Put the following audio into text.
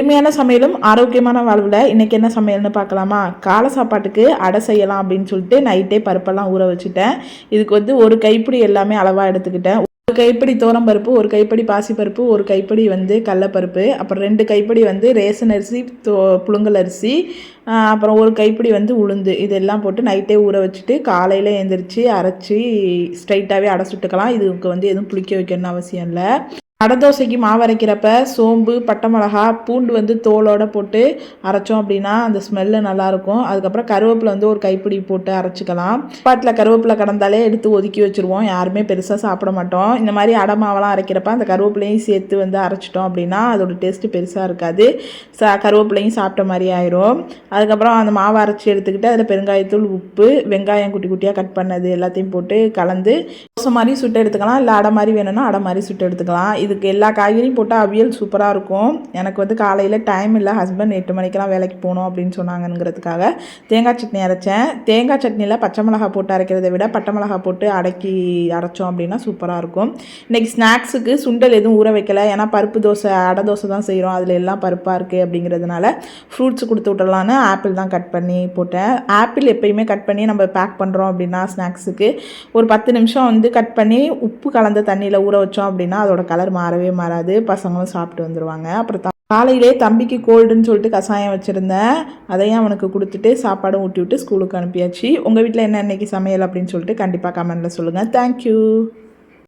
எளிமையான சமையலும் ஆரோக்கியமான வாழ்வில் இன்றைக்கி என்ன சமையல்னு பார்க்கலாமா? காலை சாப்பாட்டுக்கு அடை செய்யலாம் அப்படின்னு சொல்லிட்டு நைட்டே பருப்பெல்லாம் ஊற வச்சுட்டேன். இதுக்கு வந்து ஒரு கைப்பிடி எல்லாமே அளவாக எடுத்துக்கிட்டேன். ஒரு கைப்பிடி பருப்பு, ஒரு கைப்பிடி பாசிப்பருப்பு, ஒரு கைப்பிடி வந்து கடலப்பருப்பு, அப்புறம் 2 கைப்பிடி வந்து ரேசன் அரிசி, புழுங்கல் அரிசி, அப்புறம் ஒரு கைப்பிடி வந்து உளுந்து, இதெல்லாம் போட்டு நைட்டே ஊற வச்சுட்டு காலையில் எழுந்திரிச்சு அரைச்சி ஸ்ட்ரைட்டாகவே அடை சுட்டுக்கலாம். இதுக்கு வந்து எதுவும் புளிக்க வைக்கணும்னு அவசியம் இல்லை. அடை தோசைக்கு மாவு அரைக்கிறப்ப சோம்பு, பட்டை மிளகா, பூண்டு வந்து தோலோடு போட்டு அரைச்சோம் அப்படின்னா அந்த ஸ்மெல்லு நல்லாயிருக்கும். அதுக்கப்புறம் கருவேப்பிலை வந்து ஒரு கைப்பிடி போட்டு அரைச்சிக்கலாம். பாட்டில் கருவேப்பிலை கடந்தாலே எடுத்து ஒதுக்கி வச்சுருவோம், யாருமே பெருசாக சாப்பிட மாட்டோம். இந்த மாதிரி அடை மாவெல்லாம் அரைக்கிறப்ப அந்த கருவேப்பிலையும் சேர்த்து வந்து அரைச்சிட்டோம் அப்படின்னா அதோட டேஸ்ட்டு பெருசாக இருக்காது. கருவேப்பிலையும் சாப்பிட்ட மாதிரி ஆயிரும். அதுக்கப்புறம் அந்த மாவை அரைச்சி எடுத்துக்கிட்டு அதில் பெருங்காயத்தூள், உப்பு, வெங்காயம் குட்டி குட்டியாக கட் பண்ணது எல்லாத்தையும் போட்டு கலந்து தோசை மாதிரி சுட்டு எடுத்துக்கலாம். இல்லை அடை மாதிரி வேணும்னா அடை மாதிரி சுட்டு எடுத்துக்கலாம். இதுக்கு எல்லா காய்கறியும் போட்டால் அவியல் சூப்பராக இருக்கும். எனக்கு வந்து காலையில் டைம் இல்லை, ஹஸ்பண்ட் 8 மணிக்கெல்லாம் வேலைக்கு போகணும் அப்படின்னு சொன்னாங்கங்கிறதுக்காக தேங்காய் சட்னி அரைச்சேன். தேங்காய் சட்னியில் பச்சை மிளகா போட்டு அரைக்கிறத விட பட்டை மிளகா போட்டு அரைச்சோம் அப்படின்னா சூப்பராக இருக்கும். இன்றைக்கி ஸ்நாக்ஸுக்கு சுண்டல் எதுவும் ஊற வைக்கலை, ஏன்னா பருப்பு தோசை அடை தோசை தான் செய்கிறோம், அதில் எல்லாம் பருப்பாக இருக்குது அப்படிங்கிறதுனால ஃப்ரூட்ஸ் கொடுத்து விட்டுறலான்னு ஆப்பிள் தான் கட் பண்ணி போட்டேன். ஆப்பிள் எப்பயுமே கட் பண்ணி நம்ம பேக் பண்ணுறோம் அப்படின்னா ஸ்நாக்ஸுக்கு ஒரு 10 நிமிஷம் வந்து கட் பண்ணி உப்பு கலந்த தண்ணியில் ஊற வச்சோம் அப்படின்னா அதோட கலர் மாறவே மாறாது, பசங்களும் சாப்பிட்டு வந்துடுவாங்க. அப்புறம் காலையிலே தம்பிக்கு கோல்டுன்னு சொல்லிட்டு கஷாயம் வச்சுருந்தேன், அதையும் அவனுக்கு கொடுத்துட்டு சாப்பாடும் ஊட்டி விட்டு ஸ்கூலுக்கு அனுப்பியாச்சு. உங்கள் வீட்டில் என்ன இன்றைக்கி சமையல் அப்படின்னு சொல்லிட்டு கண்டிப்பாக கமெண்ட்டில் சொல்லுங்கள். தேங்க்யூ.